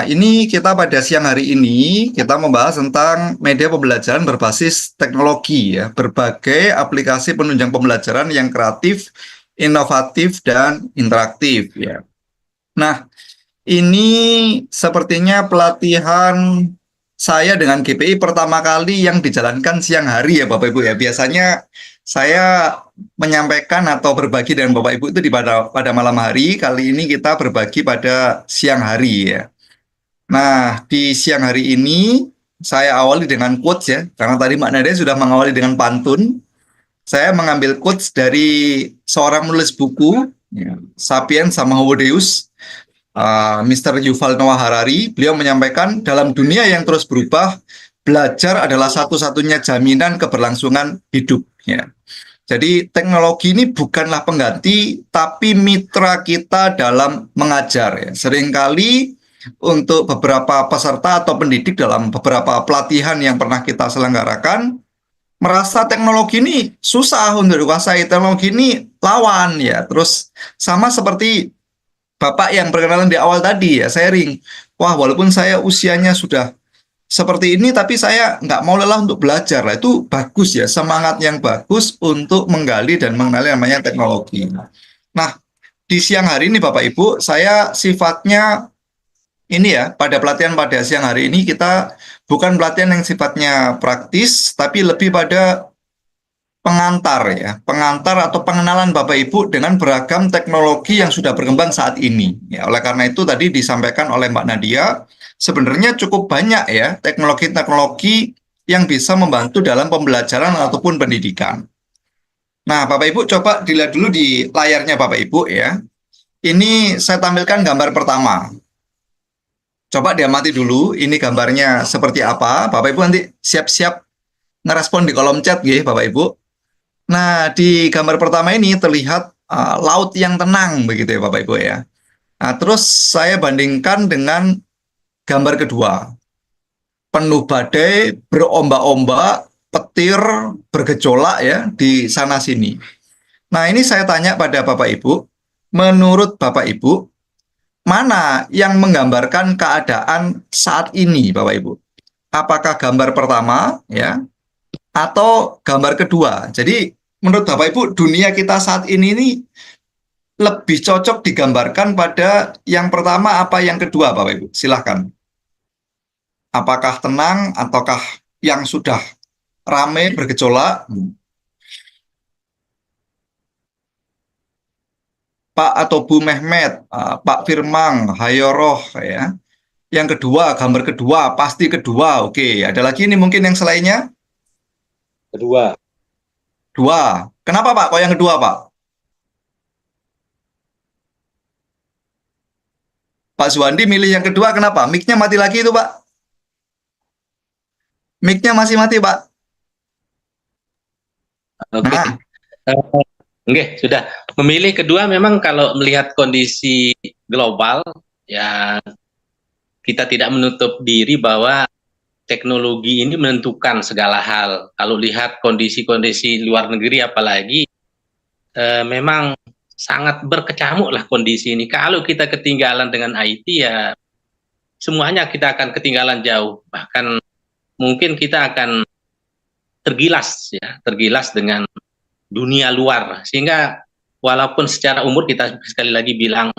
ini kita pada siang hari ini kita membahas tentang media pembelajaran berbasis teknologi ya, berbagai aplikasi penunjang pembelajaran yang kreatif, inovatif dan interaktif ya. Nah, ini sepertinya pelatihan saya dengan GPI pertama kali yang dijalankan siang hari ya Bapak Ibu ya. Biasanya saya menyampaikan atau berbagi dengan Bapak Ibu itu pada malam hari. Kali ini kita berbagi pada siang hari ya. Nah, di siang hari ini saya awali dengan quotes ya, karena tadi Mbak Nadia sudah mengawali dengan pantun. Saya mengambil quotes dari seorang penulis buku, ya, Sapiens sama Homo Deus, Mr. Yuval Noah Harari. Beliau menyampaikan, dalam dunia yang terus berubah, belajar adalah satu-satunya jaminan keberlangsungan hidup. Ya. Jadi teknologi ini bukanlah pengganti, tapi mitra kita dalam mengajar. Ya. Seringkali untuk beberapa peserta atau pendidik dalam beberapa pelatihan yang pernah kita selenggarakan, merasa teknologi ini susah untuk dikuasai, teknologi ini lawan ya. Terus sama seperti Bapak yang perkenalan di awal tadi ya, sharing. Wah, walaupun saya usianya sudah seperti ini, tapi saya nggak mau lelah untuk belajar. Lah, itu bagus ya, semangat yang bagus untuk menggali dan mengenali namanya teknologi. Nah, di siang hari ini Bapak Ibu, saya sifatnya ini ya, pada pelatihan pada siang hari ini kita bukan pelatihan yang sifatnya praktis, tapi lebih pada pengantar ya, pengantar atau pengenalan Bapak Ibu dengan beragam teknologi yang sudah berkembang saat ini. Ya, oleh karena itu tadi disampaikan oleh Mbak Nadia, sebenarnya cukup banyak ya teknologi-teknologi yang bisa membantu dalam pembelajaran ataupun pendidikan. Nah, Bapak Ibu coba dilihat dulu di layarnya Bapak Ibu ya. Ini saya tampilkan gambar pertama. Coba diamati dulu, ini gambarnya seperti apa. Bapak Ibu nanti siap-siap ngerespon di kolom chat ya, Bapak Ibu. Nah, di gambar pertama ini terlihat laut yang tenang begitu ya, Bapak Ibu ya. Nah, terus saya bandingkan dengan gambar kedua. Penuh badai, berombak-ombak, petir, bergejolak ya di sana sini. Nah, ini saya tanya pada Bapak Ibu, menurut Bapak Ibu, mana yang menggambarkan keadaan saat ini, Bapak Ibu? Apakah gambar pertama, ya, atau gambar kedua? Jadi, menurut Bapak Ibu, dunia kita saat ini lebih cocok digambarkan pada yang pertama apa yang kedua, Bapak Ibu? Silahkan. Apakah tenang, ataukah yang sudah ramai bergejolak? Pak atau Bu Mehmet, Pak Firmang, Hayoroh, ya. Yang kedua, gambar kedua, pasti kedua. Oke, ada lagi ini mungkin yang selainnya? Kedua. Dua. Kenapa Pak? Kok yang kedua Pak? Pak Suwandi milih yang kedua kenapa? Mic-nya mati lagi itu Pak? Mic-nya masih mati Pak? Oke. Nah, Oke, sudah. Memilih kedua memang kalau melihat kondisi global, ya kita tidak menutup diri bahwa teknologi ini menentukan segala hal. Kalau lihat kondisi-kondisi luar negeri apalagi, memang sangat berkecamuk lah kondisi ini. Kalau kita ketinggalan dengan IT ya semuanya kita akan ketinggalan jauh. Bahkan mungkin kita akan tergilas dengan dunia luar. Sehingga walaupun secara umur kita sekali lagi bilang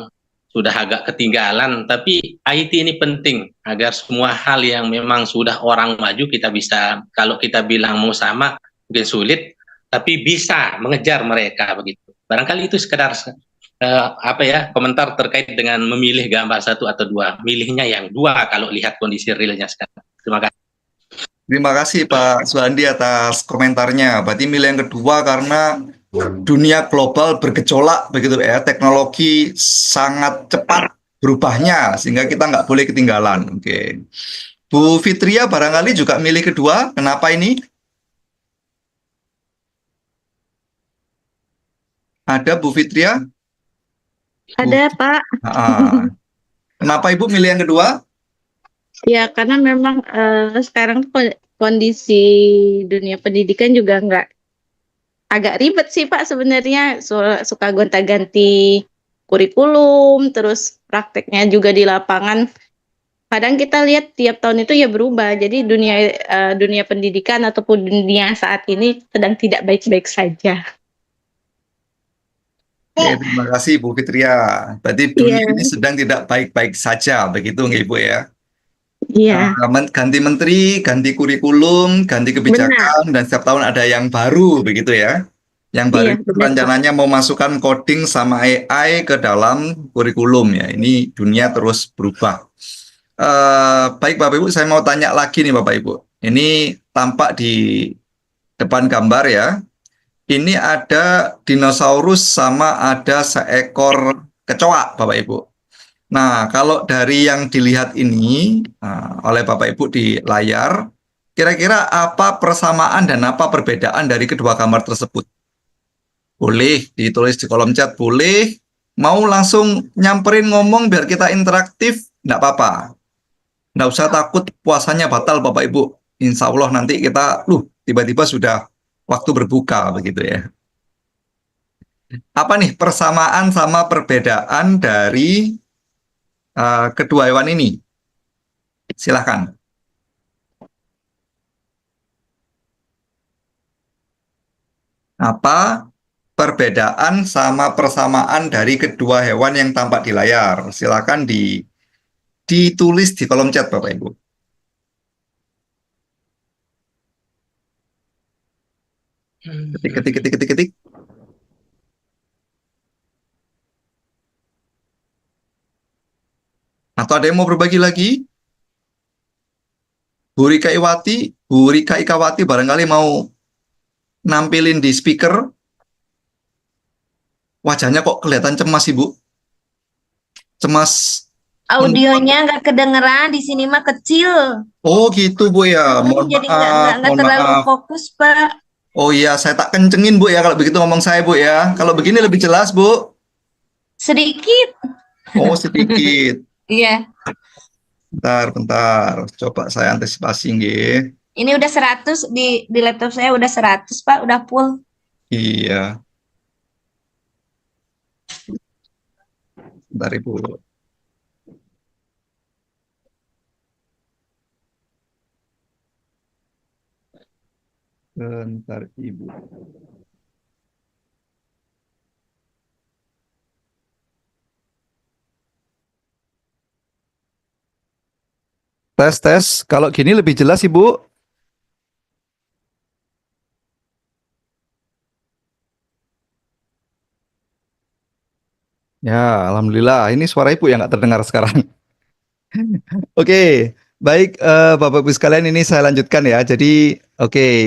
sudah agak ketinggalan, tapi IT ini penting agar semua hal yang memang sudah orang maju kita bisa, kalau kita bilang mau sama mungkin sulit, tapi bisa mengejar mereka begitu. Barangkali itu sekedar komentar terkait dengan memilih gambar satu atau dua. Milihnya yang dua kalau lihat kondisi realnya sekarang. Terima kasih. terima kasih Pak Suwandi atas komentarnya. Berarti milih yang kedua karena dunia global bergejolak begitu ya, teknologi sangat cepat berubahnya sehingga kita nggak boleh ketinggalan. Oke. Bu Fitria barangkali juga milih kedua. Kenapa ini? Ada Bu Fitria? Ada, Pak. Kenapa Ibu milih yang kedua? Ya, karena memang sekarang kondisi dunia pendidikan juga agak ribet sih, Pak, sebenarnya. Suka gonta-ganti kurikulum, terus prakteknya juga di lapangan kadang kita lihat tiap tahun itu ya berubah. Jadi dunia pendidikan ataupun dunia saat ini sedang tidak baik-baik saja. Oke, terima kasih Bu Fitria. Berarti dunia ini Iya, sedang tidak baik-baik saja, begitu nggih Bu ya? iya, Ganti menteri, ganti kurikulum, ganti benar. kebijakan, dan setiap tahun ada yang baru, begitu ya? Yang baru Iya, itu benar, Pak. rencananya mau masukkan coding sama AI ke dalam kurikulum ya. Ini dunia terus berubah. Baik Bapak Ibu, saya mau tanya lagi nih Bapak Ibu. Ini tampak di depan gambar ya. Ini ada dinosaurus sama ada seekor kecoa Bapak Ibu. Nah, kalau dari yang dilihat ini oleh Bapak Ibu di layar, kira-kira apa persamaan dan apa perbedaan dari kedua gambar tersebut? Boleh ditulis di kolom chat, boleh. Mau langsung nyamperin ngomong biar kita interaktif, nggak apa-apa. Nggak usah takut puasanya batal Bapak Ibu. Insya Allah nanti kita, tiba-tiba sudah waktu berbuka begitu ya. Apa nih persamaan sama perbedaan dari kedua hewan ini? Silahkan. Apa perbedaan sama persamaan dari kedua hewan yang tampak di layar? Silakan ditulis di kolom chat Bapak Ibu. Ketik, ketik, ketik, ketik, ketik. Atau ada yang mau berbagi lagi? Bu Rika Ikawati barangkali mau nampilin di speaker. Wajahnya kok kelihatan cemas Ibu? Cemas. Audionya nggak kedengeran di sini mah kecil. Oh gitu Bu ya. Mohon Jadi maaf, nggak mohon terlalu maaf. fokus, Pak. Oh iya, saya tak kencengin Bu ya kalau begitu ngomong saya Bu ya. Kalau begini lebih jelas Bu. Sedikit. Oh sedikit. Iya. Bentar, bentar. Coba saya antisipasi nggih. Ini udah 100 di laptop saya udah 100, Pak, udah full. Iya, bentar Ibu. Bentar Ibu. Tes, tes. Kalau gini lebih jelas Ibu. Ya, Alhamdulillah. Ini suara Ibu yang nggak terdengar sekarang. Oke, baik Bapak Ibu sekalian ini saya lanjutkan ya. Jadi,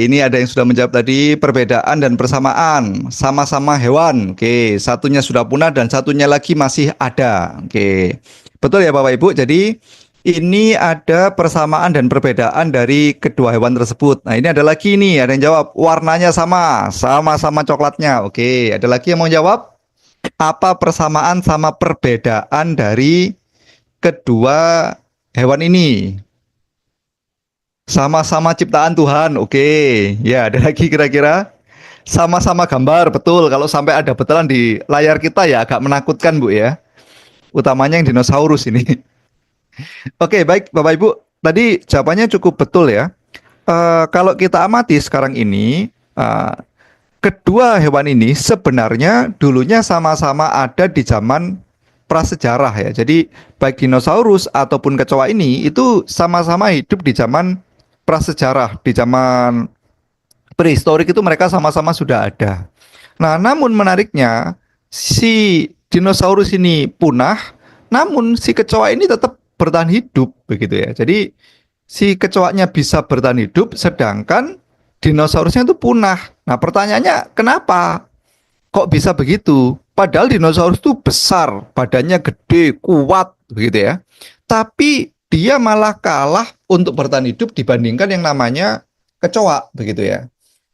ini ada yang sudah menjawab tadi perbedaan dan persamaan. Sama-sama hewan. Oke, satunya sudah punah dan satunya lagi masih ada. Oke, betul ya Bapak Ibu. Jadi, ini ada persamaan dan perbedaan dari kedua hewan tersebut. Nah, ini ada lagi nih, ada yang jawab warnanya sama-sama coklatnya. Oke, ada lagi yang mau jawab? Apa persamaan sama perbedaan dari kedua hewan ini? Sama-sama ciptaan Tuhan. Oke, ya ada lagi kira-kira? Sama-sama gambar, betul. Kalau sampai ada betulan di layar kita ya agak menakutkan Bu ya. Utamanya yang dinosaurus ini. Oke, baik Bapak Ibu. Tadi jawabannya cukup betul ya. Kalau kita amati sekarang ini, kedua hewan ini sebenarnya dulunya sama-sama ada di zaman prasejarah ya. Jadi baik dinosaurus ataupun kecoa ini itu sama-sama hidup di zaman prasejarah, di zaman prehistorik itu mereka sama-sama sudah ada. Nah, namun menariknya si dinosaurus ini punah, namun si kecoa ini tetap bertahan hidup begitu ya. Jadi si kecoanya bisa bertahan hidup sedangkan dinosaurusnya itu punah. Nah, pertanyaannya kenapa? Kok bisa begitu? Padahal dinosaurus itu besar, badannya gede, kuat begitu ya. Tapi dia malah kalah untuk bertahan hidup dibandingkan yang namanya kecoa begitu ya.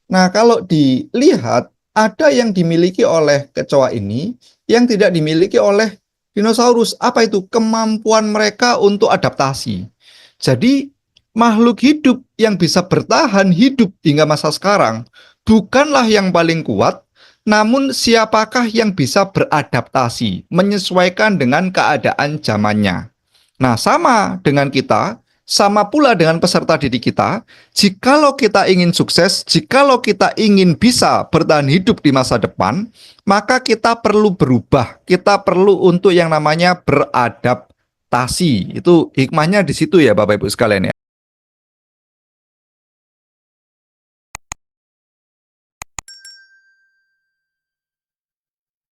Nah, kalau dilihat ada yang dimiliki oleh kecoa ini yang tidak dimiliki oleh dinosaurus. Apa itu? Kemampuan mereka untuk adaptasi. Jadi, makhluk hidup yang bisa bertahan hidup hingga masa sekarang bukanlah yang paling kuat, namun siapakah yang bisa beradaptasi, menyesuaikan dengan keadaan zamannya. Nah, sama dengan kita, sama pula dengan peserta didik kita, jikalau kita ingin sukses, jikalau kita ingin bisa bertahan hidup di masa depan, maka kita perlu berubah, kita perlu untuk yang namanya beradaptasi. Itu hikmahnya di situ ya Bapak Ibu sekalian ya.